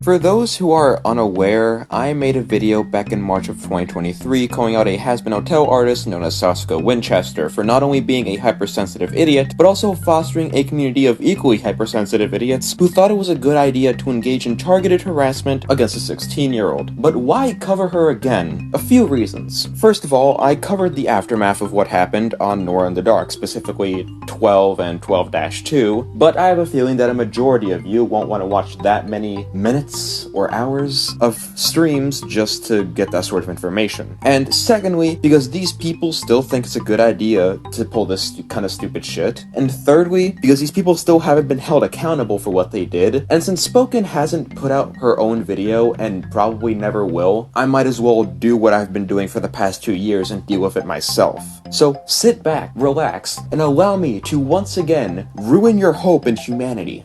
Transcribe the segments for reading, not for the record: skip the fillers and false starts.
For those who are unaware, I made a video back in March of 2023 calling out a has-been hotel artist known as Sasuko Winchester for not only being a hypersensitive idiot, but also fostering a community of equally hypersensitive idiots who thought it was a good idea to engage in targeted harassment against a 16-year-old. But why cover her again? A few reasons. First of all, I covered the aftermath of what happened on Nora in the Dark, specifically 12 and 12-2, but I have a feeling that a majority of you won't want to watch that many minutes or hours of streams just to get that sort of information. And secondly, because these people still think it's a good idea to pull this kind of stupid shit. And thirdly, because these people still haven't been held accountable for what they did. And since Spoken hasn't put out her own video and probably never will, I might as well do what I've been doing for the past 2 years and deal with it myself. So sit back, relax, and allow me to once again ruin your hope in humanity.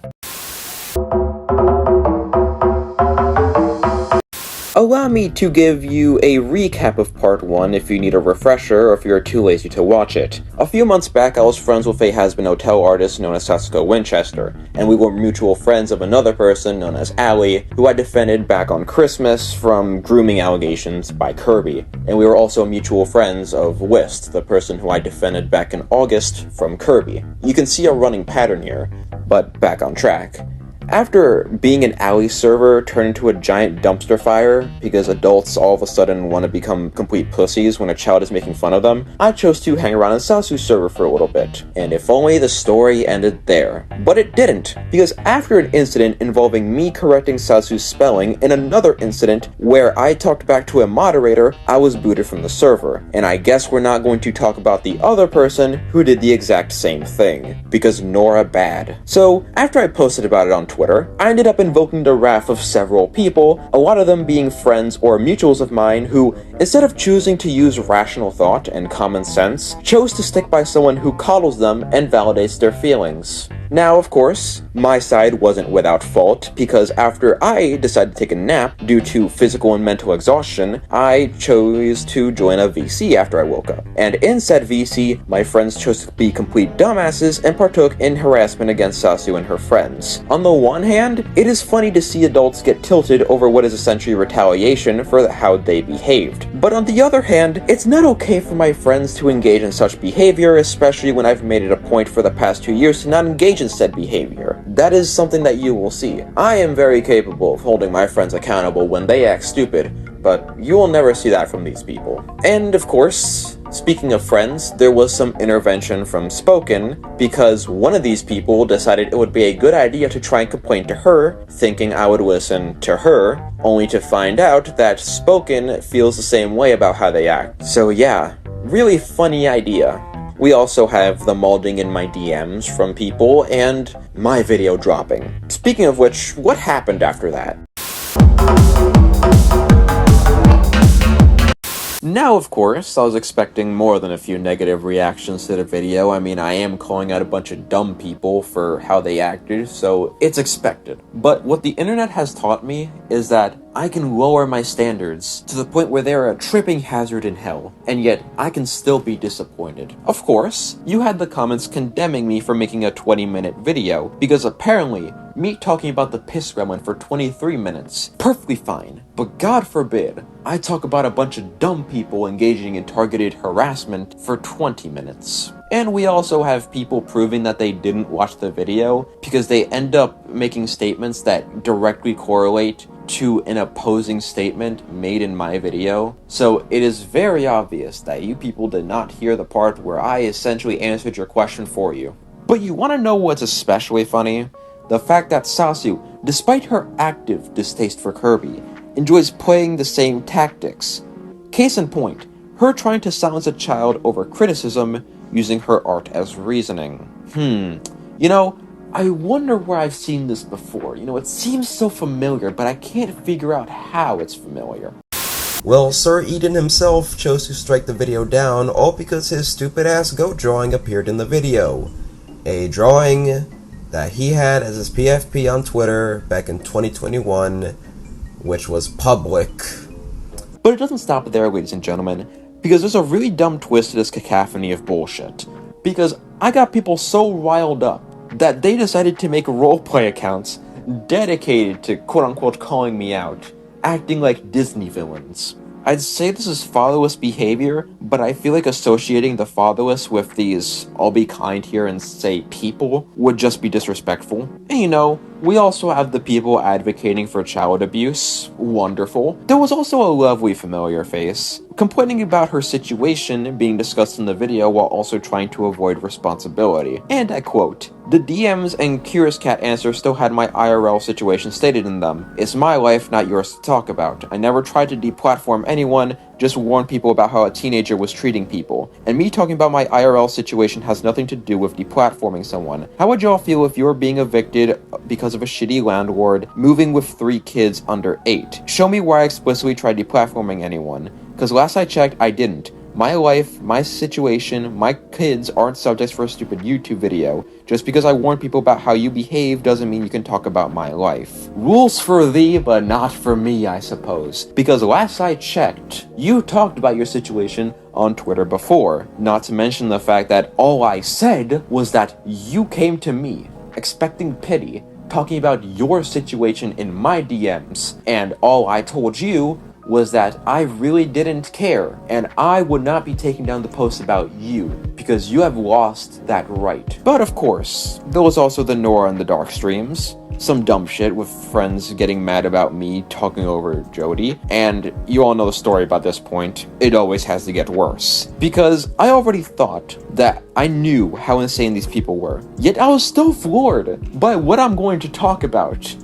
Allow me to give you a recap of part 1 if you need a refresher or if you're too lazy to watch it. A few months back, I was friends with a has-been hotel artist known as Sasuko Winchester, and we were mutual friends of another person known as Allie, who I defended back on Christmas from grooming allegations by Kirby. And we were also mutual friends of Whist, the person who I defended back in August from Kirby. You can see a running pattern here, but back on track. After being an alley server turned into a giant dumpster fire because adults all of a sudden want to become complete pussies when a child is making fun of them, I chose to hang around in Sasu's server for a little bit. And if only the story ended there. But it didn't, because after an incident involving me correcting Sasu's spelling and another incident where I talked back to a moderator, I was booted from the server. And I guess we're not going to talk about the other person who did the exact same thing, because Nora bad. So after I posted about it on Twitter, I ended up invoking the wrath of several people, a lot of them being friends or mutuals of mine who, instead of choosing to use rational thought and common sense, chose to stick by someone who coddles them and validates their feelings. Now, of course, my side wasn't without fault, because after I decided to take a nap due to physical and mental exhaustion, I chose to join a VC after I woke up. And in said VC, my friends chose to be complete dumbasses and partook in harassment against Sasu and her friends. On the one hand, it is funny to see adults get tilted over what is essentially retaliation for how they behaved. But on the other hand, it's not okay for my friends to engage in such behavior, especially when I've made it a point for the past 2 years to not engage in said behavior. That is something that you will see. I am very capable of holding my friends accountable when they act stupid, but you will never see that from these people. And of course, speaking of friends, there was some intervention from Spoken, because one of these people decided it would be a good idea to try and complain to her, thinking I would listen to her, only to find out that Spoken feels the same way about how they act. So yeah, really funny idea. We also have the molding in my DMs from people, and my video dropping. Speaking of which, what happened after that? Now, of course, I was expecting more than a few negative reactions to the video. I mean, I am calling out a bunch of dumb people for how they acted, so it's expected. But what the internet has taught me is that I can lower my standards to the point where they're a tripping hazard in hell, and yet I can still be disappointed. Of course, you had the comments condemning me for making a 20-minute video, because apparently, me talking about the piss gremlin for 23 minutes, perfectly fine. But God forbid, I talk about a bunch of dumb people engaging in targeted harassment for 20 minutes. And we also have people proving that they didn't watch the video because they end up making statements that directly correlate to an opposing statement made in my video. So it is very obvious that you people did not hear the part where I essentially answered your question for you. But you want to know what's especially funny? The fact that Sasu, despite her active distaste for Kirby, enjoys playing the same tactics. Case in point, her trying to silence a child over criticism using her art as reasoning. You know, I wonder where I've seen this before. You know, it seems so familiar, but I can't figure out how it's familiar. Well, Sir Eden himself chose to strike the video down, all because his stupid-ass goat drawing appeared in the video. A drawing that he had as his PFP on Twitter back in 2021, which was public. But it doesn't stop there, ladies and gentlemen, because there's a really dumb twist to this cacophony of bullshit. Because I got people so riled up that they decided to make roleplay accounts dedicated to quote-unquote calling me out, acting like Disney villains. I'd say this is fatherless behavior, but I feel like associating the fatherless with these I'll be kind here and say people would just be disrespectful. And you know, we also have the people advocating for child abuse. Wonderful. There was also a lovely familiar face, complaining about her situation being discussed in the video while also trying to avoid responsibility. And I quote, "The DMs and Curious Cat answers still had my IRL situation stated in them. It's my life, not yours to talk about. I never tried to deplatform anyone, just warn people about how a teenager was treating people. And me talking about my IRL situation has nothing to do with deplatforming someone. How would y'all feel if you were being evicted because of a shitty landlord, moving with 3 kids under 8? Show me where I explicitly tried deplatforming anyone. Because last I checked, I didn't. My life, my situation, my kids aren't subjects for a stupid YouTube video. Just because I warn people about how you behave doesn't mean you can talk about my life. Rules for thee, but not for me, I suppose. Because last I checked, you talked about your situation on Twitter before. Not to mention the fact that all I said was that you came to me, expecting pity, talking about your situation in my DMs, and all I told you was that I really didn't care, and I would not be taking down the post about you, because you have lost that right. But of course, there was also the Nora and the dark streams, some dumb shit with friends getting mad about me talking over Jody, and you all know the story by this point. It always has to get worse. Because I already thought that I knew how insane these people were, yet I was still floored by what I'm going to talk about.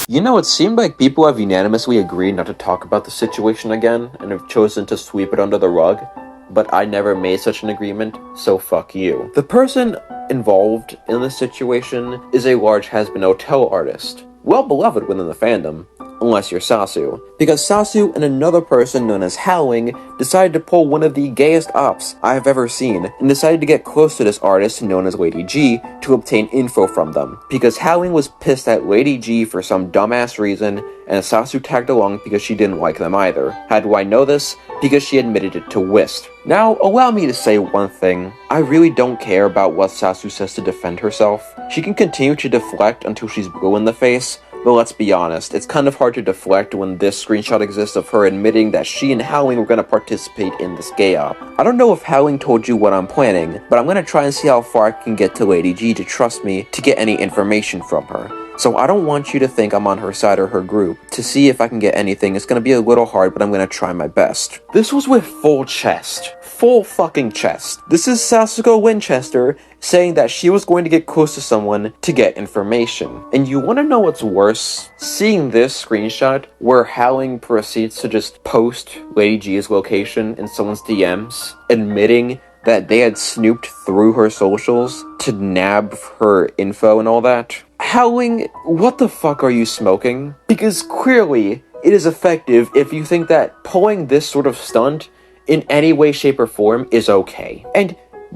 You know, it seemed like people have unanimously agreed not to talk about the situation again, and have chosen to sweep it under the rug, but I never made such an agreement, so fuck you. The person involved in this situation is a large has-been hotel artist, well beloved within the fandom, unless you're Sasu, because Sasu and another person known as Howling decided to pull one of the gayest ops I've ever seen, and decided to get close to this artist known as Lady G to obtain info from them, because Howling was pissed at Lady G for some dumbass reason, and Sasu tagged along because she didn't like them either. How do I know this? Because she admitted it to Whist. Now, allow me to say one thing. I really don't care about what Sasu says to defend herself. She can continue to deflect until she's blue in the face, but let's be honest, it's kind of hard to deflect when this screenshot exists of her admitting that she and Howling were going to participate in this gay op. I don't know if Howling told you what I'm planning, but I'm going to try and see how far I can get to Lady G to trust me to get any information from her. So I don't want you to think I'm on her side or her group. To see if I can get anything, it's going to be a little hard, but I'm going to try my best. This was with full chest. Full fucking chest. This is Sasuko Winchester saying that she was going to get close to someone to get information. And you want to know what's worse? Seeing this screenshot where Howling proceeds to just post Lady G's location in someone's DMs, admitting that they had snooped through her socials to nab her info and all that. Howling, what the fuck are you smoking? Because clearly, it is effective if you think that pulling this sort of stunt in any way, shape, or form is okay. And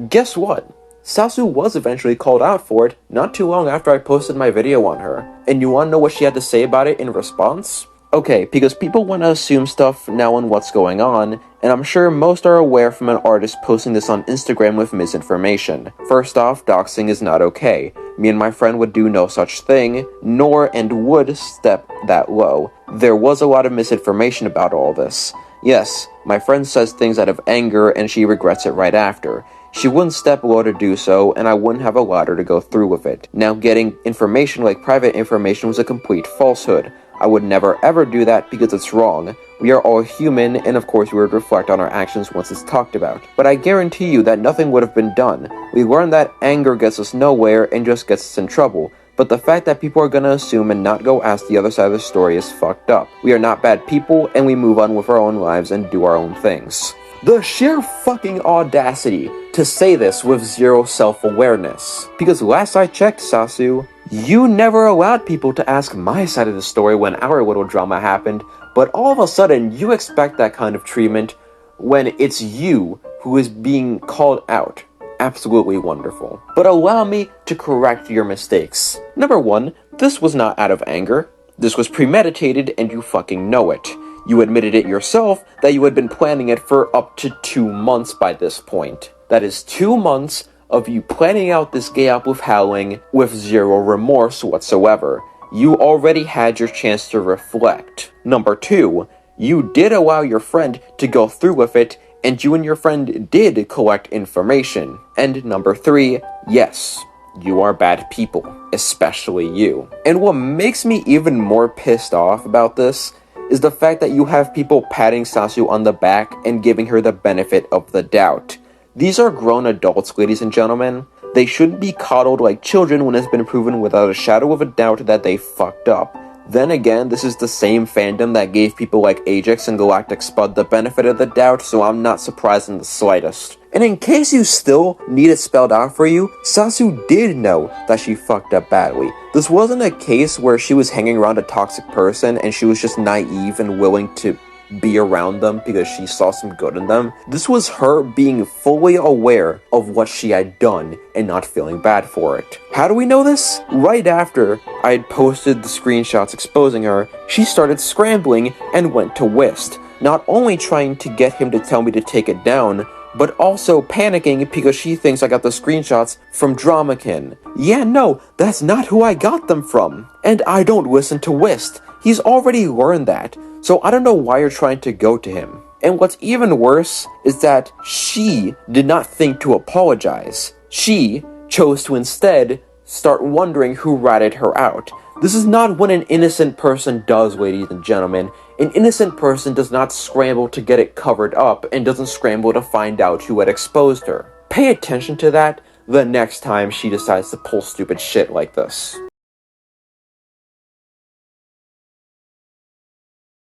guess what? Sasu was eventually called out for it not too long after I posted my video on her. And you wanna know what she had to say about it in response? Okay, because people want to assume stuff now on what's going on, and I'm sure most are aware from an artist posting this on Instagram with misinformation. First off, doxing is not okay. Me and my friend would do no such thing, nor and would step that low. There was a lot of misinformation about all this. Yes, my friend says things out of anger and she regrets it right after. She wouldn't step low to do so, and I wouldn't have allowed her to go through with it. Now, getting information like private information was a complete falsehood. I would never ever do that because it's wrong. We are all human, and of course we would reflect on our actions once it's talked about. But I guarantee you that nothing would have been done. We learned that anger gets us nowhere and just gets us in trouble. But the fact that people are gonna assume and not go ask the other side of the story is fucked up. We are not bad people, and we move on with our own lives and do our own things. The sheer fucking audacity to say this with zero self-awareness. Because last I checked, Sasu, you never allowed people to ask my side of the story when our little drama happened, but all of a sudden you expect that kind of treatment when it's you who is being called out. Absolutely wonderful. But allow me to correct your mistakes. Number one, this was not out of anger. This was premeditated and you fucking know it. You admitted it yourself that you had been planning it for up to 2 months by this point. That is 2 months of you planning out this gay up with Howling with zero remorse whatsoever. You already had your chance to reflect. Number 2, you did allow your friend to go through with it, and you and your friend did collect information. And number 3, yes, you are bad people, especially you. And what makes me even more pissed off about this is the fact that you have people patting Sasuko on the back and giving her the benefit of the doubt. These are grown adults, ladies and gentlemen. They shouldn't be coddled like children when it's been proven without a shadow of a doubt that they fucked up. Then again, this is the same fandom that gave people like Ajax and Galactic Spud the benefit of the doubt, so I'm not surprised in the slightest. And in case you still need it spelled out for you, Sasuko did know that she fucked up badly. This wasn't a case where she was hanging around a toxic person and she was just naive and willing to be around them because she saw some good in them. This was her being fully aware of what she had done and not feeling bad for it. How do we know this? Right after I had posted the screenshots exposing her, she started scrambling and went to Whist, not only trying to get him to tell me to take it down, but also panicking because she thinks I got the screenshots from Dramakin. Yeah, no, that's not who I got them from. And I don't listen to Whist. He's already learned that. So I don't know why you're trying to go to him. And what's even worse is that she did not think to apologize. She chose to instead start wondering who ratted her out. This is not what an innocent person does, ladies and gentlemen. An innocent person does not scramble to get it covered up and doesn't scramble to find out who had exposed her. Pay attention to that the next time she decides to pull stupid shit like this.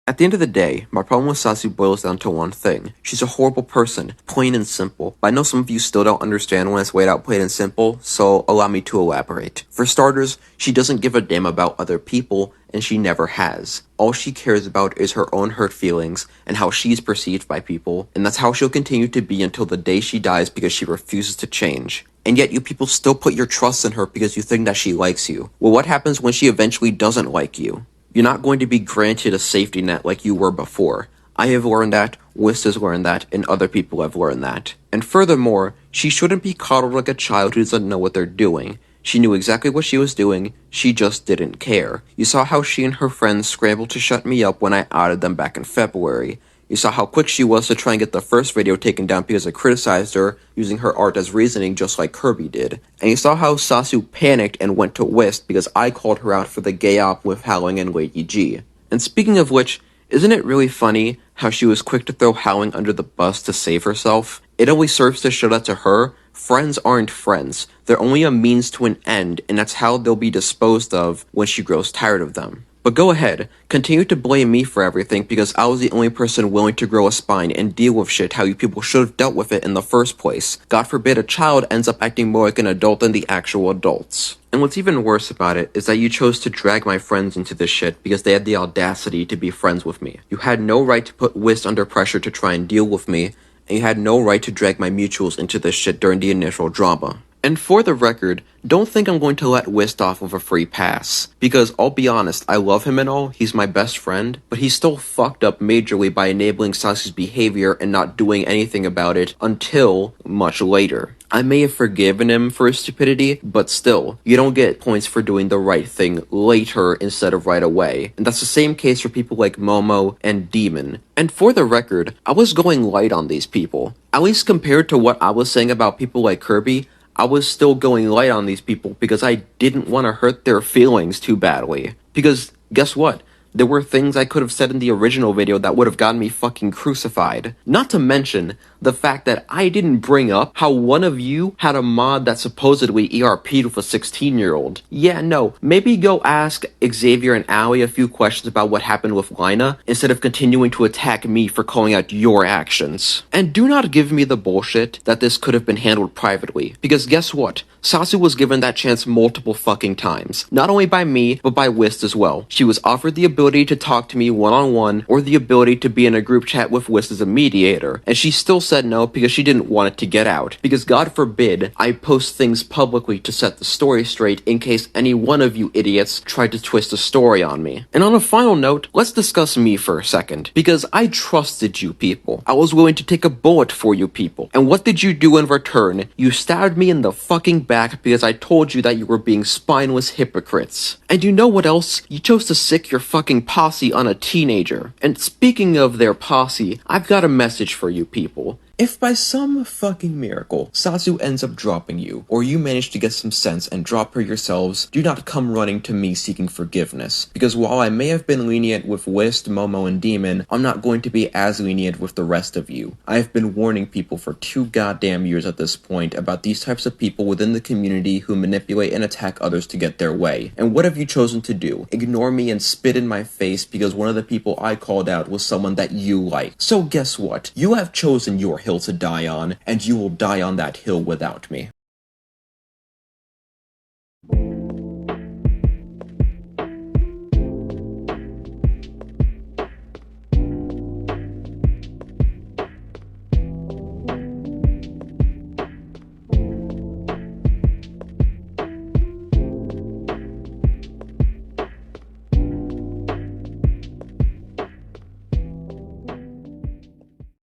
At the end of the day, my problem with Sasuko boils down to one thing. She's a horrible person, plain and simple. But I know some of you still don't understand when it's laid out plain and simple, so allow me to elaborate. For starters, she doesn't give a damn about other people, and she never has. All she cares about is her own hurt feelings and how she's perceived by people, and that's how she'll continue to be until the day she dies because she refuses to change. And yet you people still put your trust in her because you think that she likes you. Well, what happens when she eventually doesn't like you? You're not going to be granted a safety net like you were before. I have learned that, Whist has learned that, and other people have learned that. And furthermore, she shouldn't be coddled like a child who doesn't know what they're doing. She knew exactly what she was doing, she just didn't care. You saw how she and her friends scrambled to shut me up when I outed them back in February. You saw how quick she was to try and get the first video taken down because I criticized her, using her art as reasoning just like Kirby did. And you saw how Sasuko panicked and went to Whist because I called her out for the gay op with Howling and Lady G. And speaking of which, isn't it really funny how she was quick to throw Howling under the bus to save herself? It only serves to show that to her, friends aren't friends. They're only a means to an end, and that's how they'll be disposed of when she grows tired of them. But go ahead, continue to blame me for everything because I was the only person willing to grow a spine and deal with shit how you people should have dealt with it in the first place. God forbid a child ends up acting more like an adult than the actual adults. And what's even worse about it is that you chose to drag my friends into this shit because they had the audacity to be friends with me. You had no right to put Whist under pressure to try and deal with me, and you had no right to drag my mutuals into this shit during the initial drama. And for the record, don't think I'm going to let Whist off with a free pass. Because, I'll be honest, I love him and all, he's my best friend, but he's still fucked up majorly by enabling Sasuke's behavior and not doing anything about it until much later. I may have forgiven him for his stupidity, but still, you don't get points for doing the right thing later instead of right away. And that's the same case for people like Momo and Demon. And for the record, I was going light on these people. At least compared to what I was saying about people like Kirby, I was still going light on these people because I didn't want to hurt their feelings too badly. Because, guess what? There were things I could have said in the original video that would have gotten me fucking crucified. Not to mention the fact that I didn't bring up how one of you had a mod that supposedly ERP'd with a 16-year-old. Yeah, no, maybe go ask Xavier and Allie a few questions about what happened with Lina instead of continuing to attack me for calling out your actions. And do not give me the bullshit that this could have been handled privately, because guess what? Sasuko was given that chance multiple fucking times. Not only by me, but by Whist as well. She was offered the ability ability to talk to me one-on-one or the ability to be in a group chat with Wiz as a mediator, and she still said no because she didn't want it to get out, because God forbid I post things publicly to set the story straight in case any one of you idiots tried to twist the story on me. And on a final note, let's discuss me for a second, because I trusted you people. I was willing to take a bullet for you people. And what did you do in return? You stabbed me in the fucking back because I told you that you were being spineless hypocrites. And you know what else? You chose to sick your fucking posse on a teenager. And speaking of their posse, I've got a message for you people. If by some fucking miracle Sasu ends up dropping you, or you manage to get some sense and drop her yourselves, do not come running to me seeking forgiveness, because while I may have been lenient with Whist, Momo, and Demon, I'm not going to be as lenient with the rest of you. I have been warning people for 2 goddamn years at this point about these types of people within the community who manipulate and attack others to get their way. And what have you chosen to do? Ignore me and spit in my face because one of the people I called out was someone that you like. So guess what? You have chosen your hill to die on, and you will die on that hill without me.